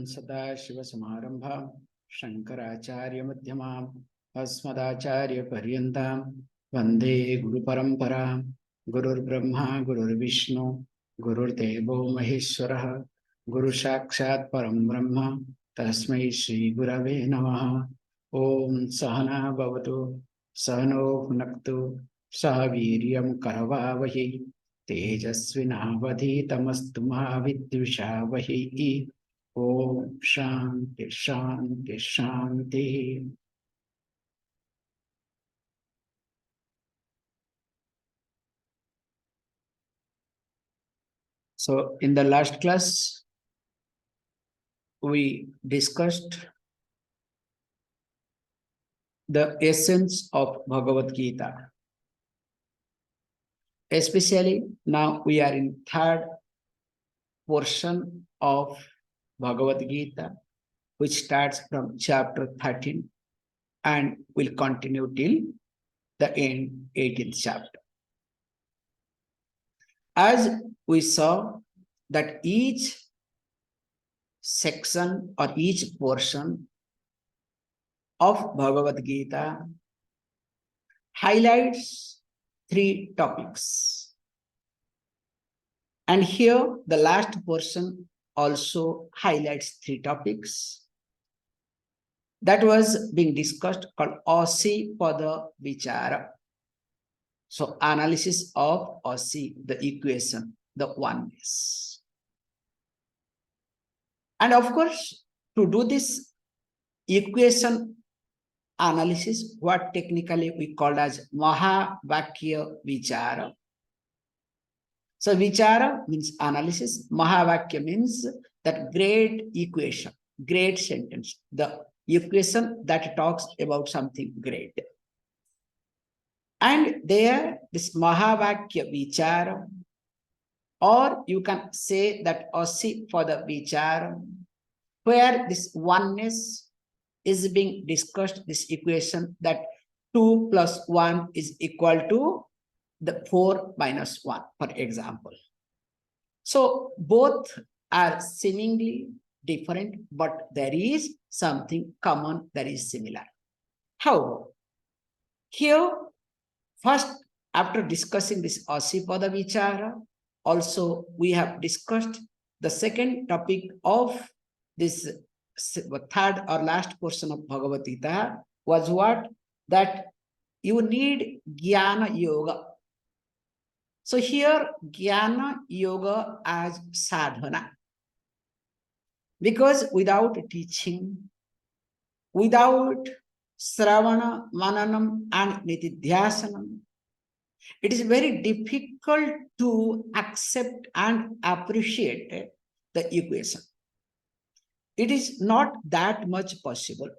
सदाशिवसमारम्भां शङ्कराचार्यमध्यमाम् अस्मदाचार्यपर्यन्तां वन्दे गुरुपरम्परां। गुरुर्ब्रह्मा गुरुर्विष्णु गुरुर्देवो महेश्वरः गुरुसाक्षात् परं ब्रह्म तस्मै श्रीगुरवे नमः। ॐ सहना भवतु सहनो भुनक्तु सह वीर्यं करवावहै तेजस्विनावधीतमस्तु मा विद्विषावहै। ॐ शान्ति शान्ति शान्तिः। So in the last class we discussed the essence of Bhagavad Gita. Especially now we are in third portion of Bhagavad Gita, which starts from chapter 13 and will continue till the end 18th chapter. As we saw that each section or each portion of Bhagavad Gita highlights three topics. And here the last portion also highlights three topics. That was being discussed called Asi Pada Vichara. So analysis of Asi, the equation, the oneness. And of course, to do this equation analysis, what technically we call as Mahavakya Vichara. So Vichara means analysis, Mahavakya means that great equation, great sentence, the equation that talks about something great. And there, this Mahavakya Vichara, or you can say that Asi for the Vichara, where this oneness is being discussed, this equation that 2 plus 1 is equal to the 4 minus 1, for example. So both are seemingly different, but there is something common that is similar. However, here, first, after discussing this Asipada Vichara, also we have discussed the second topic of this third or last portion of Bhagavad Gita was what? That you need Jnana Yoga. So here, Jnana Yoga as sadhana. Because without teaching, without Sravana, Mananam and Nitidhyasanam, it is very difficult to accept and appreciate the equation. It is not that much possible.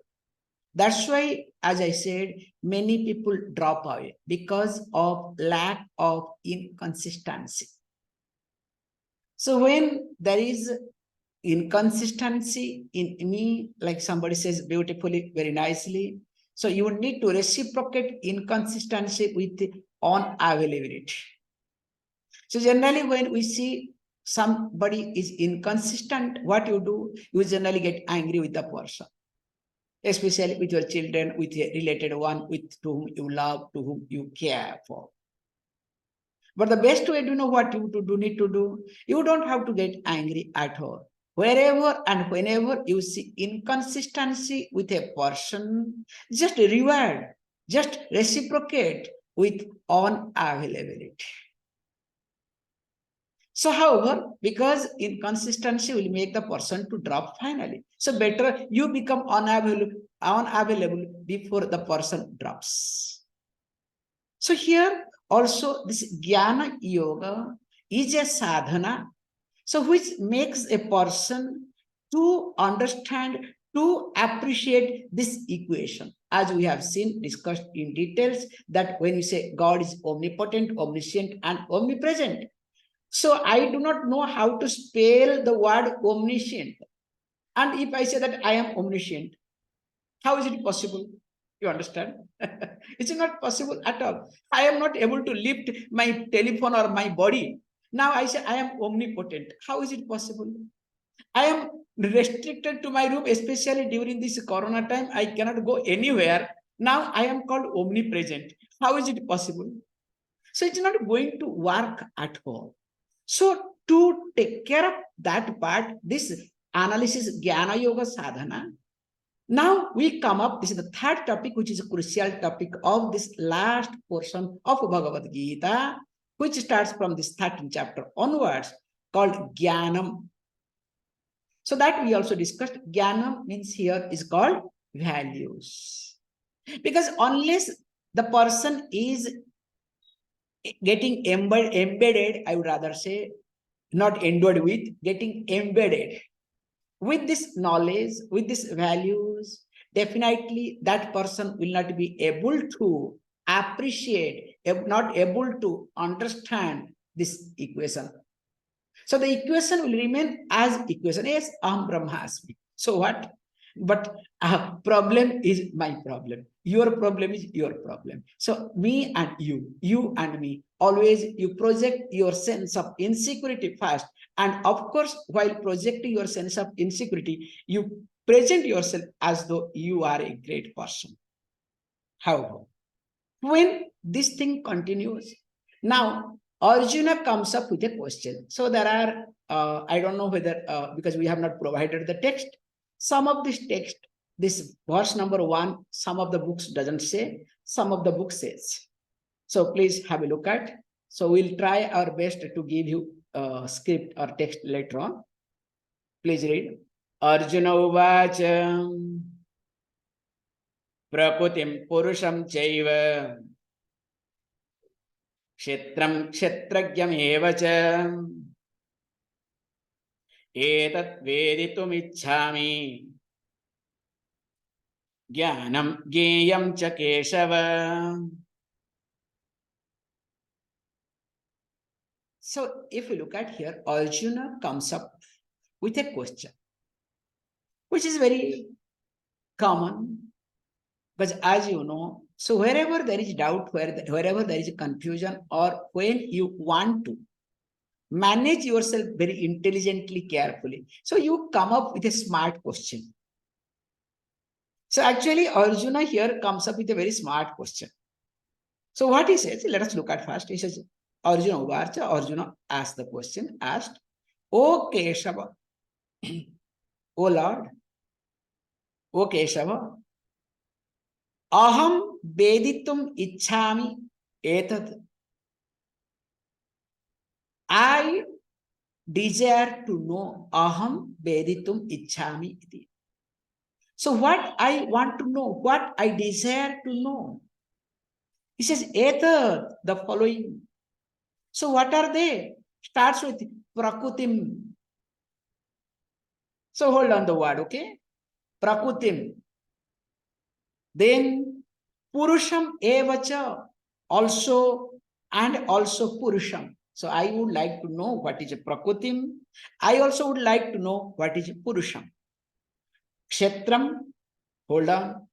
That's why, as I said, many people drop away because of lack of inconsistency. So when there is inconsistency in me, like somebody says beautifully, very nicely, so you need to reciprocate inconsistency with unavailability. So generally when we see somebody is inconsistent, what you do? You generally get angry with the person, especially with your children, with a related one, with whom you love, to whom you care for. But the best way to know what you need to do, you don't have to get angry at all. Wherever and whenever you see inconsistency with a person, just reward, just reciprocate with unavailability. So however, because inconsistency will make the person to drop finally. So better you become unavailable before the person drops. So here also this Jnana Yoga is a sadhana, so which makes a person to understand, to appreciate this equation. As we have seen, discussed in details, that when you say God is omnipotent, omniscient and omnipresent. So I do not know how to spell the word omniscient. And if I say that I am omniscient, how is it possible? You understand? It's not possible at all. I am not able to lift my telephone or my body. Now I say I am omnipotent. How is it possible? I am restricted to my room, especially during this corona time. I cannot go anywhere. Now I am called omnipresent. How is it possible? So it's not going to work at all. So to take care of that part, this analysis Jnana Yoga Sadhana, now we come up, this is the third topic, which is a crucial topic of this last portion of Bhagavad Gita, which starts from this 13th chapter onwards, called Jnānaṁ. So that we also discussed. Jnānaṁ means here is called values. Because unless the person is getting embedded, I would rather say, not endowed with, getting embedded with this knowledge, with these values, definitely that person will not be able to appreciate, not able to understand this equation. So the equation will remain as equation. Yes, Aham Brahmasmi. So what? But problem is my problem. Your problem is your problem. So me and you and me, always you project your sense of insecurity first. And of course, while projecting your sense of insecurity, you present yourself as though you are a great person. However, when this thing continues, now Arjuna comes up with a question. So there are, I don't know whether, because we have not provided the text, some of this text, this verse number 1, some of the books doesn't say, some of the book says. So please have a look at. So we'll try our best to give you a script or text later on. Please read. Arjuna uvāca prakṛtiṁ puruṣaṁ caiva kṣētraṁ kṣetrajñameva etadvēditumicchāmi jñānaṁ jñeyaṁ keśava. So if you look at here, Arjuna comes up with a question, which is very common, because as you know, so wherever there is doubt, wherever there is confusion, or when you want to manage yourself very intelligently, carefully, so you come up with a smart question. So actually, Arjuna here comes up with a very smart question. So what he says, let us look at first. He says, Arjuna uvāca, Arjuna asked the question, asked, O Keśava, O Lord, O Keśava, aham vēdāntam etad. I desire to know. Aham vēdāntam. So what I want to know, what I desire to know. He says, etad, the following. So what are they? Starts with prakṛtiṁ. So hold on the word, okay? Prakṛtiṁ. Then puruṣaṁ evaca, also, and also puruṣaṁ. So I would like to know what is a prakṛtiṁ. I also would like to know what is a puruṣaṁ. Kshetraṁ, hold on.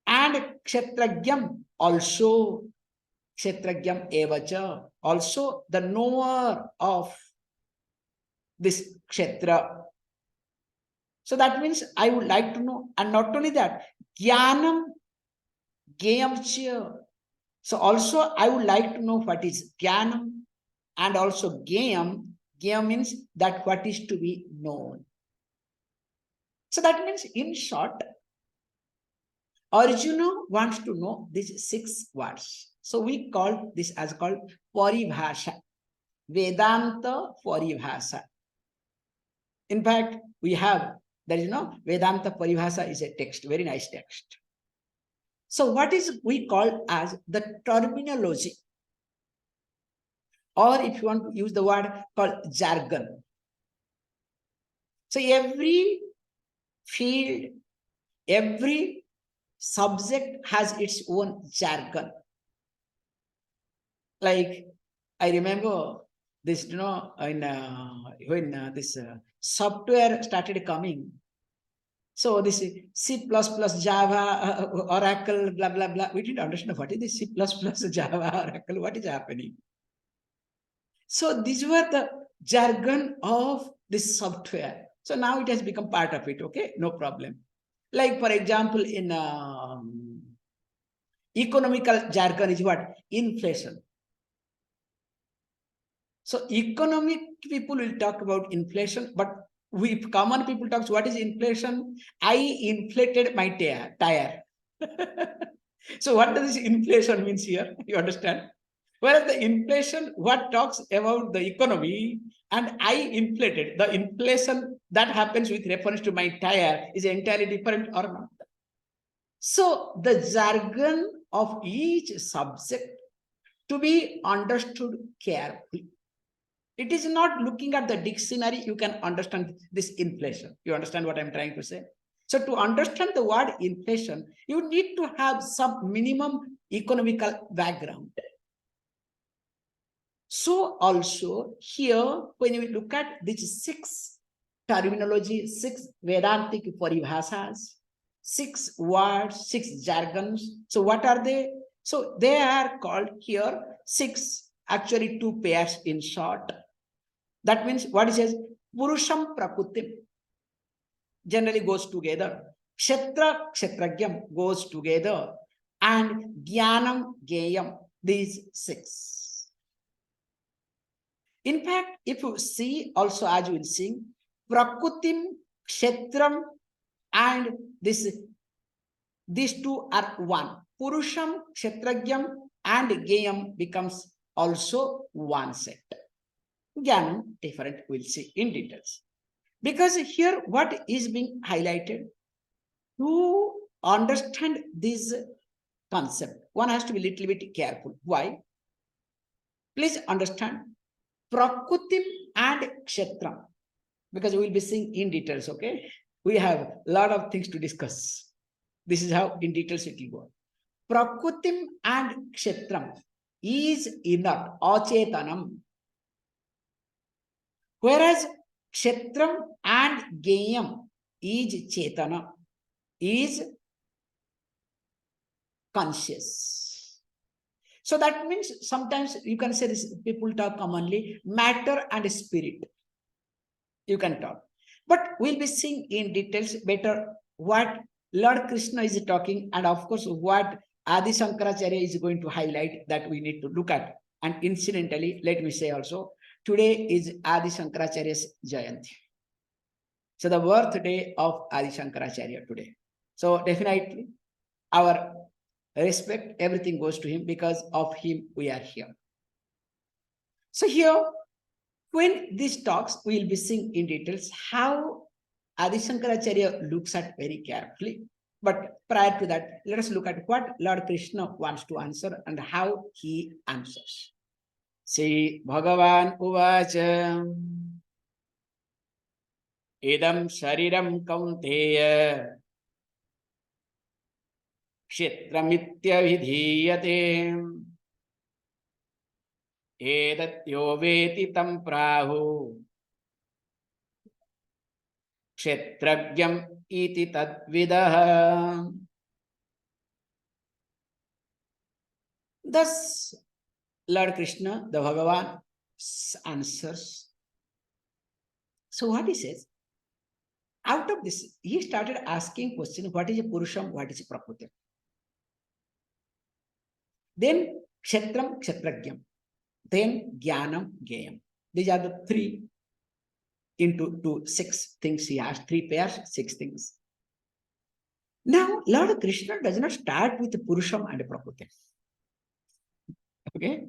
And kṣetrajñam, also kṣetrajñameva, also the knower of this kshetra. So that means I would like to know, and not only that, jñānaṁ, jñēyaṁ. So also I would like to know what is jñānaṁ and also jñēyaṁ. Jñēyaṁ means that what is to be known. So that means, in short, Arjuna wants to know these 6 words. So we call this as called Paribhāṣa, Vedanta Paribhāṣa. In fact, we have, there is Vedanta Paribhāṣa is a text, very nice text. So what is we call as the terminology, or if you want to use the word called jargon. So every field, every subject has its own jargon. Like I remember this, when this software started coming. So this C++, Java, Oracle, blah, blah, blah. We didn't understand what is this C++, Java, Oracle, what is happening. So these were the jargon of this software. So now it has become part of it, okay? No problem. Like, for example, in economical jargon is what? Inflation. So economic people will talk about inflation, but we common people talk, what is inflation? I inflated my tire. So what does this inflation means here? You understand? Whereas the inflation, what talks about the economy, and I inflated. The inflation that happens with reference to my tire is entirely different or not. So the jargon of each subject to be understood carefully. It is not looking at the dictionary, you can understand this inflation. You understand what I'm trying to say? So to understand the word inflation, you need to have some minimum economical background. So also here, when you look at these 6 terminology, 6 Vedantic Paribhāṣas, 6 words, 6 jargons. So what are they? So they are called here 6, actually 2 pairs in short. That means what it says, puruṣaṁ prakṛtiṁ generally goes together. Kshetra, kṣetrajñam goes together. And jñānaṁ, jñeyaṁ, these 6. In fact, if you see also, as you will see, prakṛtiṁ, kshetraṁ, and these 2 are one. Puruṣaṁ, kṣetrajñam, and jñeyaṁ becomes also one set. Jñānaṁ, different, we'll see in details. Because here what is being highlighted, to understand this concept, one has to be a little bit careful. Why? Please understand prakṛtiṁ and kshetraṁ, because we will be seeing in details, okay? We have a lot of things to discuss. This is how in details it will go. Prakṛtiṁ and kshetraṁ is inert, acetanam. Whereas kshetraṁ and jñeyaṁ is cetana, is conscious. So that means sometimes you can say this, people talk commonly, matter and spirit. You can talk. But we'll be seeing in details better what Lord Krishna is talking, and of course what Adi Shankaracharya is going to highlight, that we need to look at. And incidentally, let me say also, today is Adi Shankaracharya's Jayanti. So the birthday of Adi Shankaracharya today. So definitely our respect, everything goes to him. Because of him we are here. So here, when these talks, we will be seeing in details how Adi Shankaracharya looks at very carefully. But prior to that, let us look at what Lord Krishna wants to answer and how he answers. See, Bhagavan uvāca idam shariram kaunteya kshetramitya vidhiyate edatyo veti tam prahu kṣetrajñam iti tadvidah. Thus, Lord Krishna, the Bhagavan, answers. So what he says, out of this, he started asking question, what is a puruṣaṁ, what is a prakṛtiṁ? Then kshetraṁ, kṣetrajñam. Then jñānaṁ, jñeyaṁ. These are the 3 into 6 things he asked, 3 pairs, 6 things. Now, Lord Krishna does not start with puruṣaṁ and prakṛtiṁ. Okay?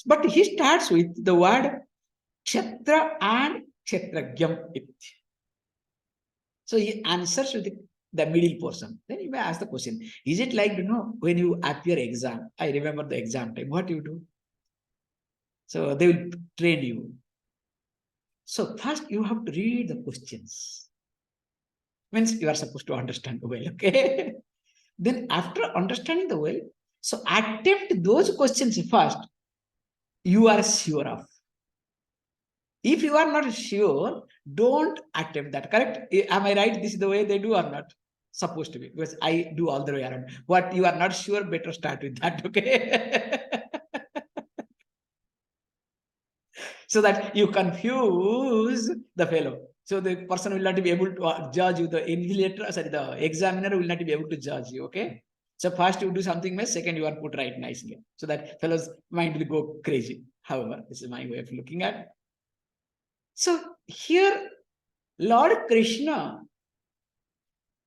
But he starts with the word kshetra and kṣetrajñam. So he answers with the middle portion. Then you may ask the question, is it like, when you appear exam, I remember the exam time, what you do? So they will train you. So first you have to read the questions. Means you are supposed to understand well, okay? Then after understanding the well, so attempt those questions first you are sure of. If you are not sure, don't attempt that, correct? Am I right? This is the way they do or not? Supposed to be, because I do all the way around. What you are not sure, better start with that, okay? so that you confuse the fellow. So the person will not be able to judge you. The invigilator, sorry, the examiner will not be able to judge you. Okay. So first you do something mess, second you are put right nicely. So that fellow's mind will go crazy. However, this is my way of looking at. So here, Lord Krishna,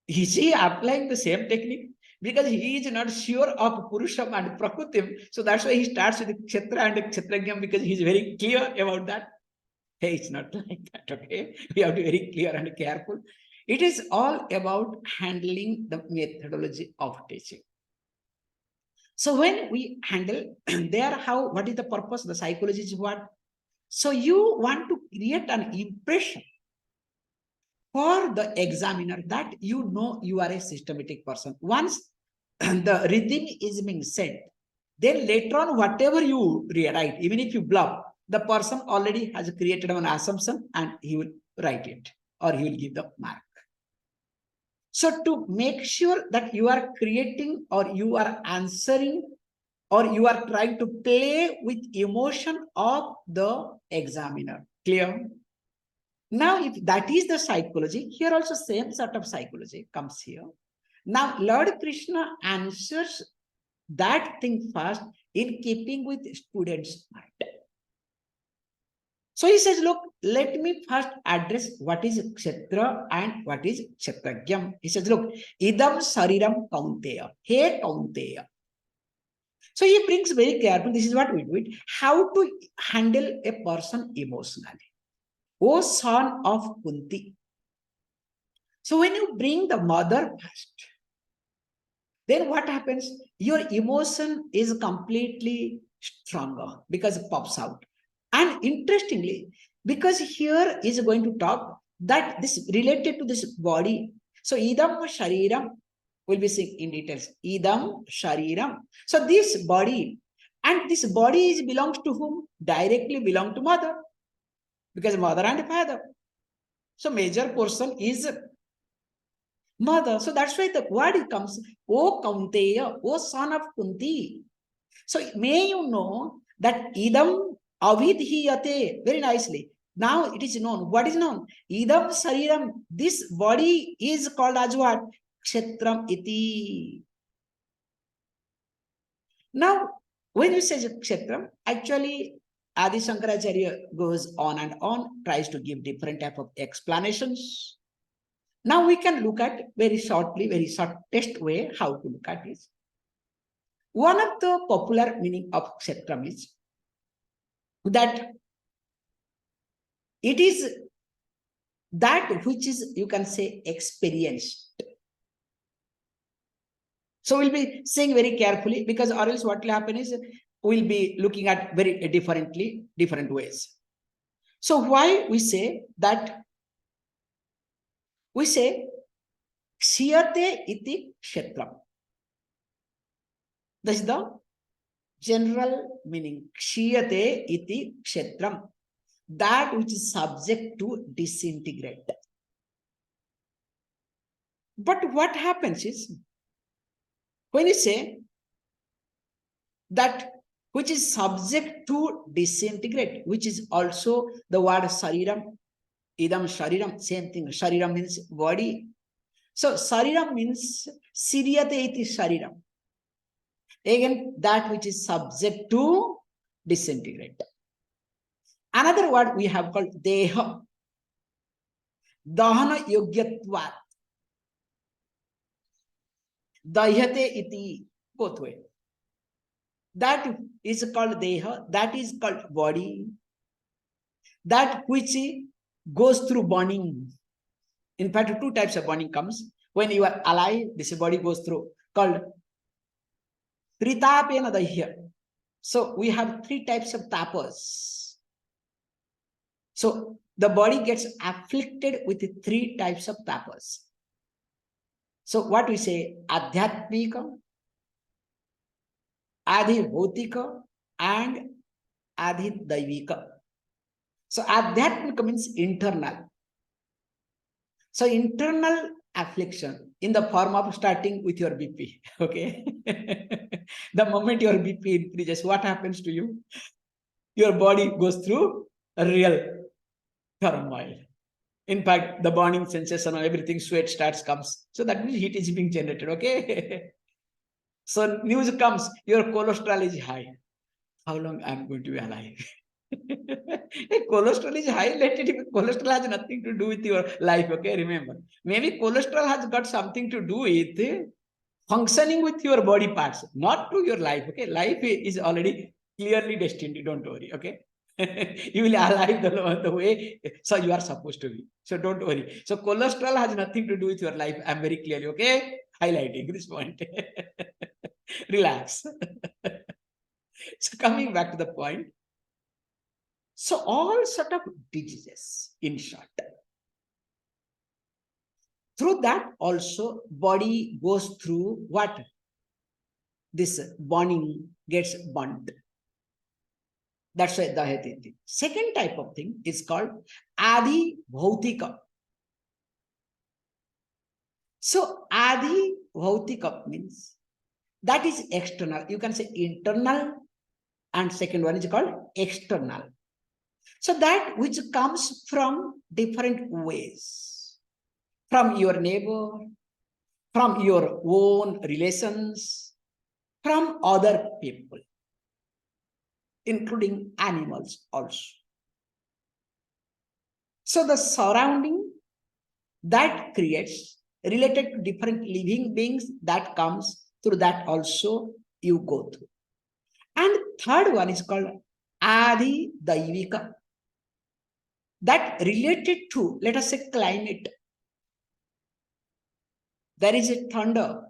is he applying the same technique? Because he is not sure of puruṣaṁ and prakṛtiṁ. So that's why he starts with kshetra and kṣetrajñam, because he is very clear about that. Hey, it's not like that, okay? We have to be very clear and careful. It is all about handling the methodology of teaching. So when we handle there, what is the purpose? The psychology is what? So you want to create an impression for the examiner that you know you are a systematic person. Once the rhythm is being said, then later on, whatever you rewrite, even if you bluff, the person already has created an assumption and he will write it or he will give the mark. So to make sure that you are creating or you are answering or you are trying to play with emotion of the examiner. Clear? Now, if that is the psychology, here also same sort of psychology comes here. Now, Lord Krishna answers that thing first in keeping with students' mind. So he says, look, let me first address what is kshetra and what is kṣetrajñam. He says, look, idam sariram kaunteya. Hey kaunteya. So he brings very careful, this is what we do it, how to handle a person emotionally. O son of Kunti. So when you bring the mother first, then what happens? Your emotion is completely stronger because it pops out. And interestingly, because here is going to talk that this related to this body. So idam shariram will be seen in details. Idam shariram. So this body, and this body belongs to whom? Directly belong to mother. Because mother and father. So major portion is mother. So that's why the word comes, O Kaunteya, O son of Kunti. So may you know that idam avidhiyate, very nicely. Now it is known. What is known? Idam sariram. This body is called as what? Kshetraṁ iti. Now, when you say Kshetraṁ, actually Adi Shankaracharya goes on and on, tries to give different type of explanations. Now we can look at very shortly, very shortest way how to look at this. One of the popular meaning of Kshetraṁ is that it is that which is, you can say, experienced. So we'll be saying very carefully, because or else what will happen is we'll be looking at very different ways. So why we say that? We say kṣiyate iti kṣētraṁ. That is the general meaning. Kṣiyate iti kṣētraṁ. That which is subject to disintegrate. But what happens is, when you say that which is subject to disintegrate, which is also the word sariram, idam shariram, same thing. Shariram means body. So shariram means siriyate iti shariram. Again, that which is subject to disintegrate. Another word we have called deha. Dahana yogyatvat. Dahyate iti, both way. That is called deha, that is called body. That which goes through burning. In fact, two types of burning comes. When you are alive, this body goes through, called tritapena dahya. So we have three types of tapas. So the body gets afflicted with three types of tapas. So what we say, adhyatmika, adhibhautika, and adhidaivika. So adhyatmika means internal. So internal affliction in the form of starting with your BP. Okay. The moment your BP increases, what happens to you? your body goes through a real turmoil. In fact, the burning sensation of everything, sweat starts comes. So that means heat is being generated, okay? So news comes, your cholesterol is high. How long I am going to be alive? Cholesterol is high, let it be. Cholesterol has nothing to do with your life, okay? Remember, maybe cholesterol has got something to do with functioning with your body parts, not to your life, okay? Life is already clearly destined, don't worry, okay? You will alive the way so you are supposed to be. So don't worry. So cholesterol has nothing to do with your life. I'm very clearly, okay? Highlighting this point. Relax. So coming back to the point. So all sort of diseases, in short. Through that also body goes through what? This burning gets burnt. That's why the second type of thing is called adi bhautika. So adi bhautika means that is external. You can say internal, and second one is called external. So that which comes from different ways, from your neighbor, from your own relations, from other people, including animals also. So the surrounding that creates related to different living beings that comes through that also you go through. And third one is called adi daivika. That related to, let us say, climate. There is a thunder,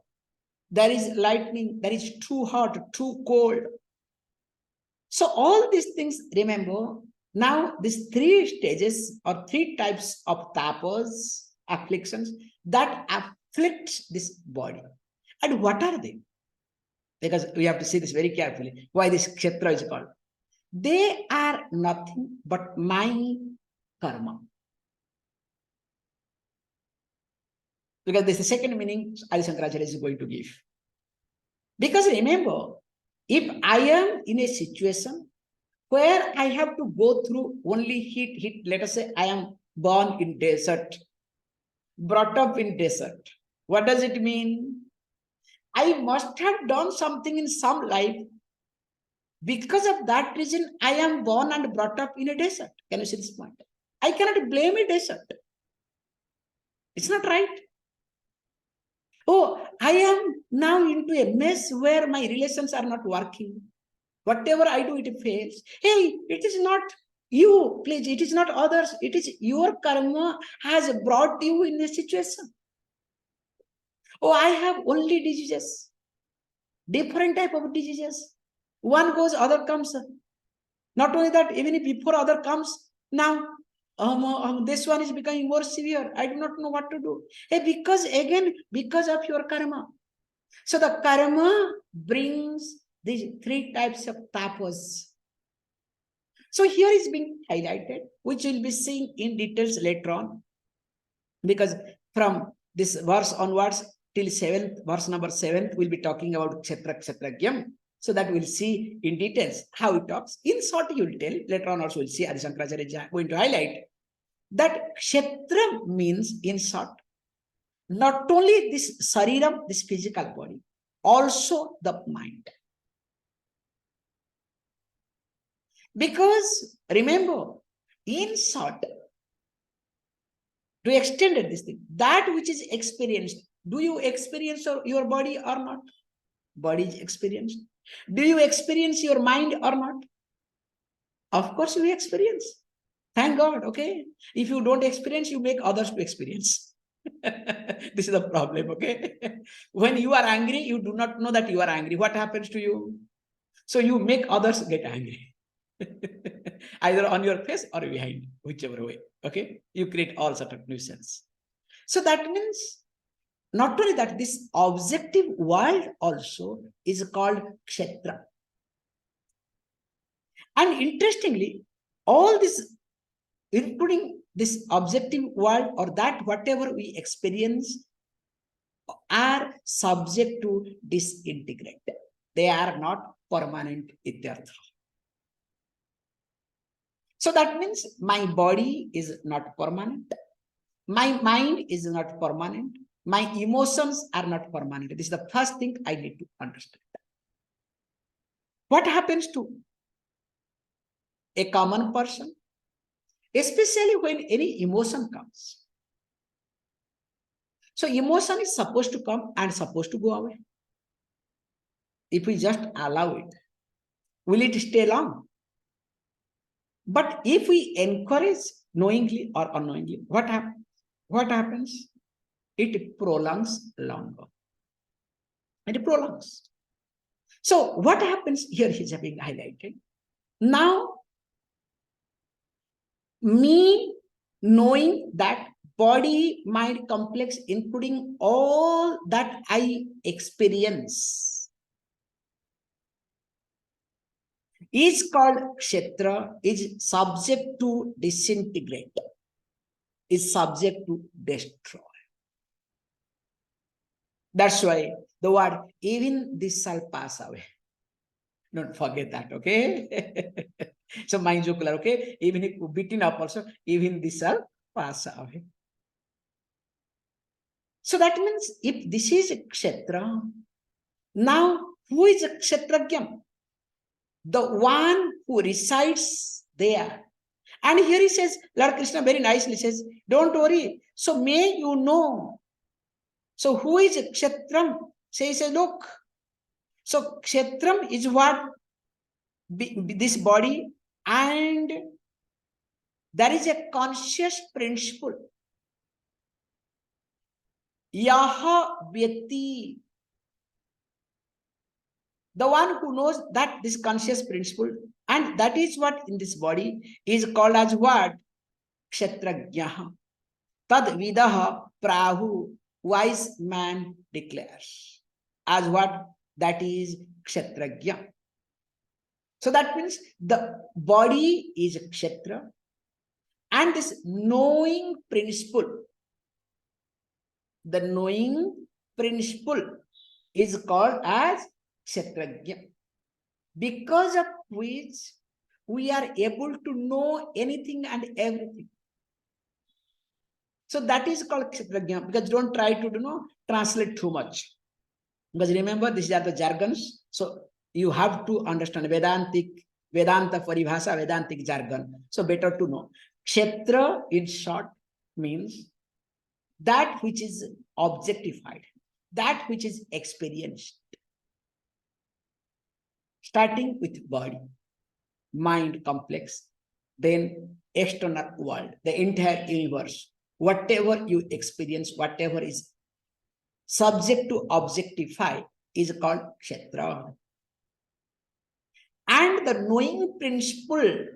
there is lightning, there is too hot, too cold. So all these things, remember, now these three stages or three types of tapas, afflictions that afflict this body. And what are they? Because we have to see this very carefully. Why this kshetra is called? They are nothing but my karma. Because this is the second meaning Adi Shankaracharya is going to give. Because remember, if I am in a situation where I have to go through only heat, let us say I am born in desert, brought up in desert. What does it mean? I must have done something in some life. Because of that reason, I am born and brought up in a desert. Can you see this point? I cannot blame a desert. It's not right. Oh, I am now into a mess where my relations are not working. Whatever I do, it fails. Hey, it is not you, please. It is not others. It is your karma has brought you in a situation. Oh, I have only diseases. Different type of diseases. One goes, other comes. Not only that, even if before other comes, now this one is becoming more severe. I do not know what to do. Hey, because again, because of your karma. So the karma brings these three types of tapas. So here is being highlighted, which we'll be seeing in details later on. Because from this verse onwards till verse number 7, we'll be talking about kṣetrajñam. So that we'll see in details how it talks. In short, you will tell. Later on also we'll see Adi Shankaracharya is going to highlight that kshetra means, in short, not only this sariram, this physical body, also the mind. Because remember, in short, to extend this thing, that which is experienced, do you experience your body or not? Body is experienced. Do you experience your mind or not? Of course you experience. Thank God, okay? If you don't experience, you make others to experience. This is the problem, okay? When you are angry, you do not know that you are angry. What happens to you? So you make others get angry. Either on your face or behind, whichever way, okay? You create all sort of nuisance. So that means, not only that, this objective world also is called kshetra. And interestingly, all this, including this objective world or that whatever we experience, are subject to disintegrate. They are not permanent ityartha. So that means my body is not permanent. My mind is not permanent. My emotions are not permanent. This is the first thing I need to understand. What happens to a common person, especially when any emotion comes? So emotion is supposed to come and supposed to go away. If we just allow it, will it stay long? But if we encourage knowingly or unknowingly, what happens? What happens? It prolongs longer. It prolongs. So what happens here is being highlighted. Now, me knowing that body, mind complex, including all that I experience, is called Kshetra, is subject to disintegrate, is subject to destroy. That's why the word, even this shall pass away. Don't forget that, okay? So mind you, okay? Even if beaten up also, even this shall pass away. So that means if this is a Kshetra, now who is a Kshetrajñam? The one who resides there. And here he says, Lord Krishna very nicely says, don't worry. So may you know. So who is a Kshetraṁ? So he says, look. So Kshetraṁ is what? This body, and there is a conscious principle. Yaha vyakti. The one who knows that this conscious principle, and that is what in this body is called as what? Kshetrajña. Tad vidaha prahu, wise man declares. As what? That is Kshetrajña. So that means the body is a Kshetra, and this knowing principle, the knowing principle is called as Kshetrajña, because of which we are able to know anything and everything. So that is called Kshetrajña, because don't try to translate too much. Because remember, these are the jargons. So you have to understand Vedānta Paribhāṣa, Vedantic jargon. So better to know. Kshetra in short means that which is objectified, that which is experienced. Starting with body, mind complex, then external world, the entire universe, whatever you experience, whatever is subject to objectify is called Kshetra. And the knowing principle,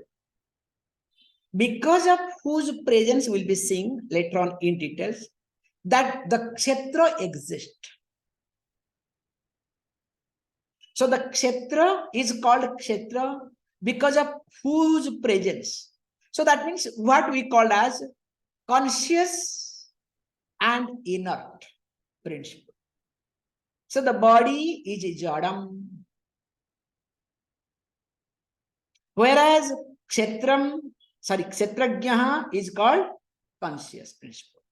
because of whose presence will be seen later on in details, that the Kshetra exists. So the Kshetra is called Kshetra because of whose presence. So that means what we call as conscious and inert principle. So the body is jadam, whereas Kshetrajña is called conscious principle.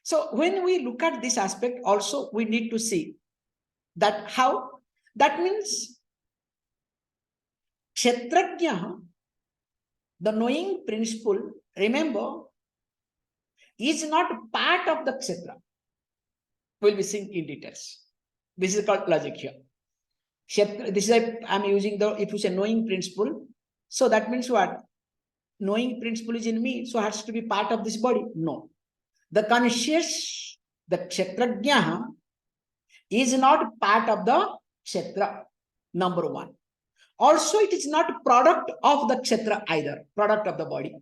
So when we look at this aspect, also we need to see that how. That means Kshetrajña, the knowing principle, remember, is not part of the Kshetra. We'll be seeing in details. This is called logic here. Kshetra, this is I'm using the, if you say knowing principle, so that means what? Knowing principle is in me, so it has to be part of this body. No. The conscious, the Kshetrajña is not part of the Kshetra, number one. Also, it is not product of the Kshetra either, product of the body.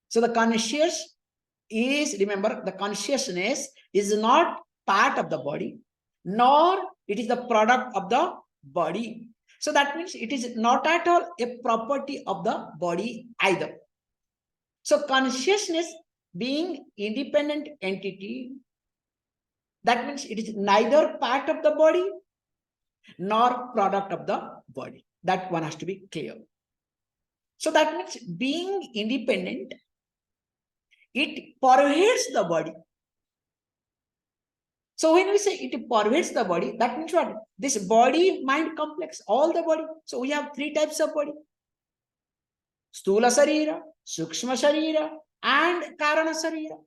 So the conscious is, remember, the consciousness is not part of the body, nor it is the product of the body. So that means it is not at all a property of the body either. So consciousness being independent entity, that means it is neither part of the body nor product of the body. That one has to be clear. So that means being independent, it pervades the body. So when we say it pervades the body, that means what? This body, mind complex, all the body. So we have three types of body. Stula Sarira, Sukshma Sarira, and Karana Sarira.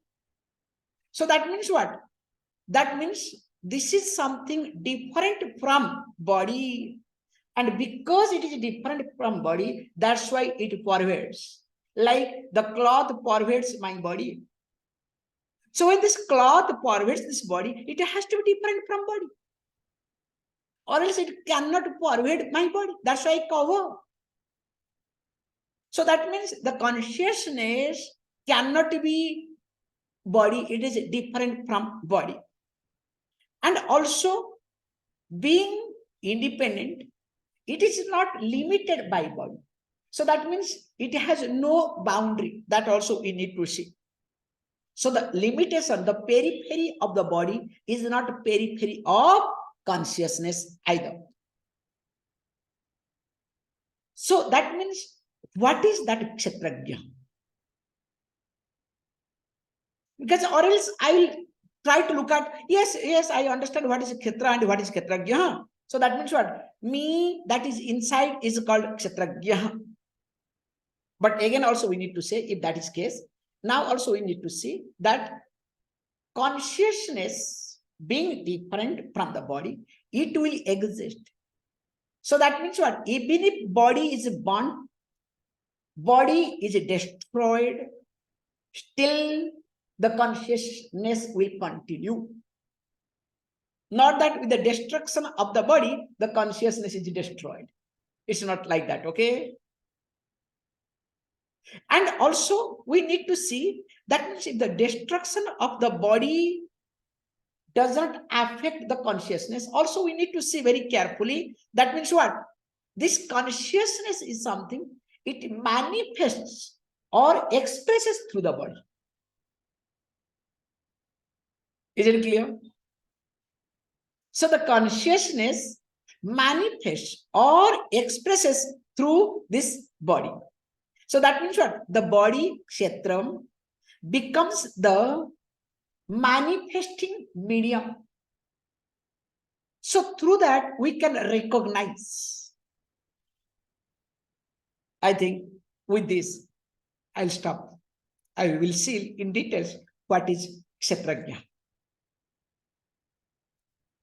So that means what? That means this is something different from body. And because it is different from body, that's why it pervades. Like the cloth pervades my body. So when this cloth pervades this body, it has to be different from body. Or else it cannot pervade my body. That's why I cover. So that means the consciousness cannot be body. It is different from body. And also, being independent, it is not limited by body. So that means it has no boundary. That also we need to see. So the limitation, the periphery of the body is not a periphery of consciousness either. So that means, what is that kshetrajña? Because or else I will try to look at, yes, I understand what is kshetra and what is kshetrajña. So that means what? Me that is inside is called kshetrajña. But again also we need to say, if that is case, now also we need to see that consciousness being different from the body, it will exist. So that means what? Even if body is born, body is destroyed, still the consciousness will continue. Not that with the destruction of the body, the consciousness is destroyed. It's not like that, okay? And also, we need to see that means if the destruction of the body does not affect the consciousness, also we need to see very carefully. That means what? This consciousness is something, it manifests or expresses through the body. Is it clear? So the consciousness manifests or expresses through this body. So that means what? The body, kshetraṁ, becomes the manifesting medium. So through that, we can recognize. I think with this, I'll stop. I will see in details what is kshetrajña.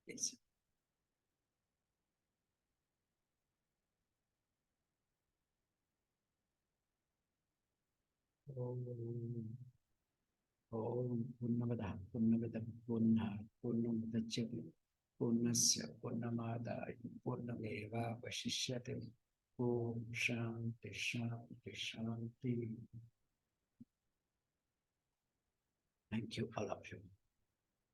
Yes. Om Purnamada Purnamada Purna Purnamudachyate Purnasya Purnamadaya Purnameva Vashishyate. Om Shanti Shanti Shanti. Thank you, all of you.